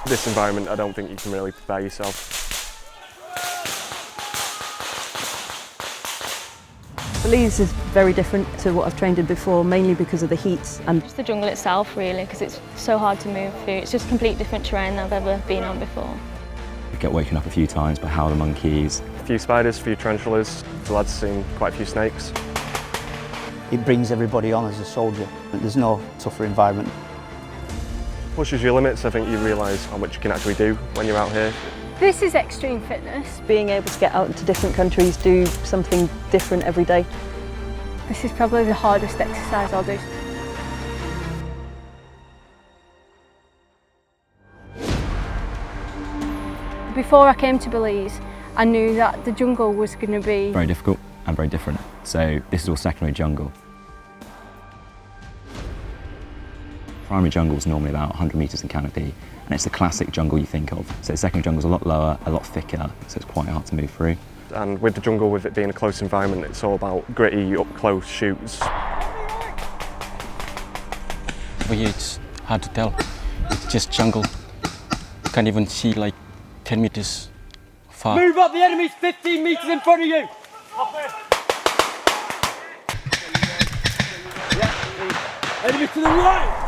This environment, I don't think you can really prepare yourself. Belize is very different to what I've trained in before, mainly because of the heat and just the jungle itself, really, because it's so hard to move through. It's just complete different terrain than I've ever been on before. You get woken up a few times by howler monkeys. A few spiders, a few tarantulas. The lads seen quite a few snakes. It brings everybody on as a soldier. There's no tougher environment. Pushes your limits. I think you realise how much you can actually do when you're out here. This is extreme fitness. being able to get out into different countries, do something different every day. This is probably the hardest exercise I'll do. Before I came to Belize, I knew that the jungle was going to be Very difficult and very different. So this is all secondary jungle. Primary jungle is normally about 100 metres in canopy, and it's the classic jungle you think of. So secondary jungle is a lot lower, a lot thicker, so it's quite hard to move through. And with the jungle, with it being a close environment, it's all about gritty, up-close shoots. For you, it's hard to tell. It's just jungle. You can't even see like 10 meters far. Move up, the enemy's 15 metres in front of you! Enemy to the right!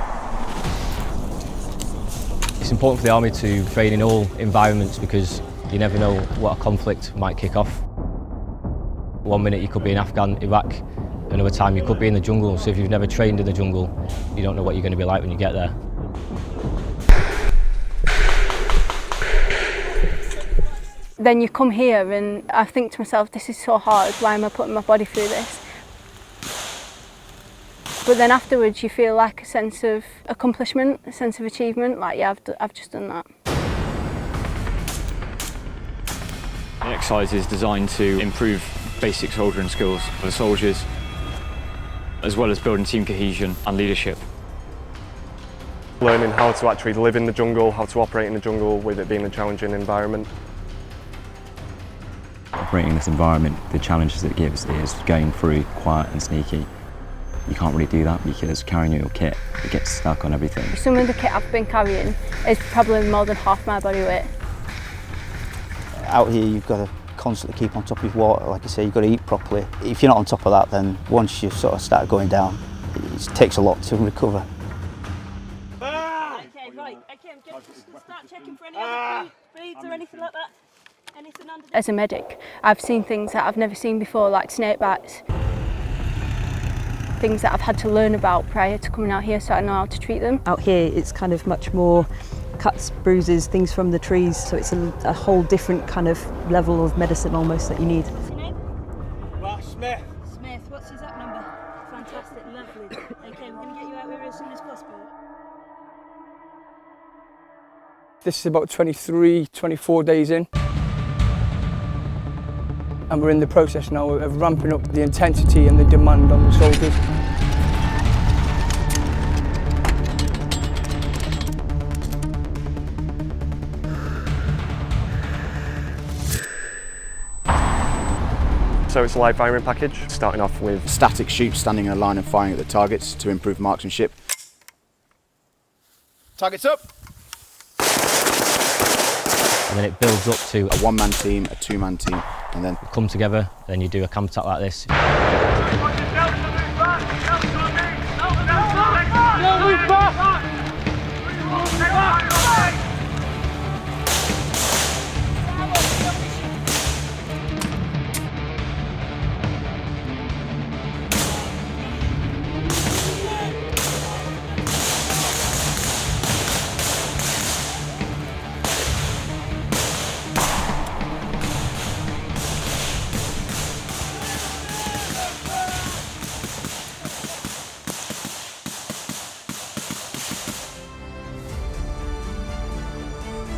It's important for the army to train in all environments because you never know what a conflict might kick off. One minute you could be in Afghan, Iraq, another time you could be in the jungle. So if you've never trained in the jungle, you don't know what you're going to be like when you get there. Then you come here and I think to myself, this is so hard, why am I putting my body through this? But then afterwards you feel like a sense of accomplishment, a sense of achievement, like yeah, I've just done that. The exercise is designed to improve basic soldiering skills for the soldiers, as well as building team cohesion and leadership. Learning how to actually live in the jungle, how to operate in the jungle with it being a challenging environment. Operating in this environment, the challenges it gives is going through quiet and sneaky. You can't really do that because carrying your kit, it gets stuck on everything. Some of the kit I've been carrying is probably more than half my body weight. Out here you've got to constantly keep on top of your water, like I say, you've got to eat properly. If you're not on top of that, then once you sort of start going down, it takes a lot to recover. Okay, right, okay, just start checking for any other bleeds or anything like that. Anything under. As a medic, I've seen things that I've never seen before, like snake bites. Things that I've had to learn about prior to coming out here so I know how to treat them. Out here it's kind of much more cuts, bruises, things from the trees, so it's a whole different kind of level of medicine almost that you need. What's your name? Smith. Smith, what's his up number? Fantastic, lovely. Okay, we're going to get you out here as soon as possible. This is about 23, 24 days in. And we're in the process now of ramping up the intensity and the demand on the soldiers. So it's a live firing package, starting off with static shoots, standing in a line and firing at the targets to improve marksmanship. Targets up! And then it builds up to a one-man team, a two-man team, and then come together, then you do a camp attack like this.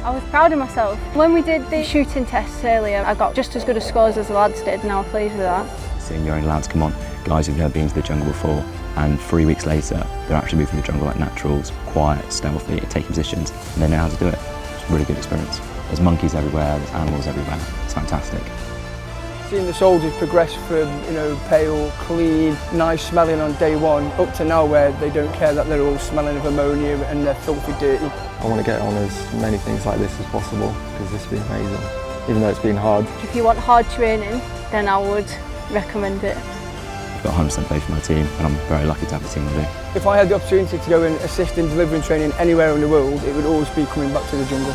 I was proud of myself. When we did the shooting tests earlier, I got just as good a scores as the lads did and I was pleased with that. Seeing your own lads come on, guys who've never been to the jungle before, and 3 weeks later, they're actually moving the jungle like naturals, quiet, stealthy, taking positions, and they know how to do it. It's a really good experience. There's monkeys everywhere, there's animals everywhere. It's fantastic. Seeing the soldiers progress from, pale, clean, nice smelling on day one, up to now where they don't care that they're all smelling of ammonia and they're filthy dirty. I want to get on as many things like this as possible because this has been amazing, even though it's been hard. If you want hard training, then I would recommend it. I've got 100% faith in my team and I'm very lucky to have the team with me. If I had the opportunity to go and assist in delivering training anywhere in the world, it would always be coming back to the jungle.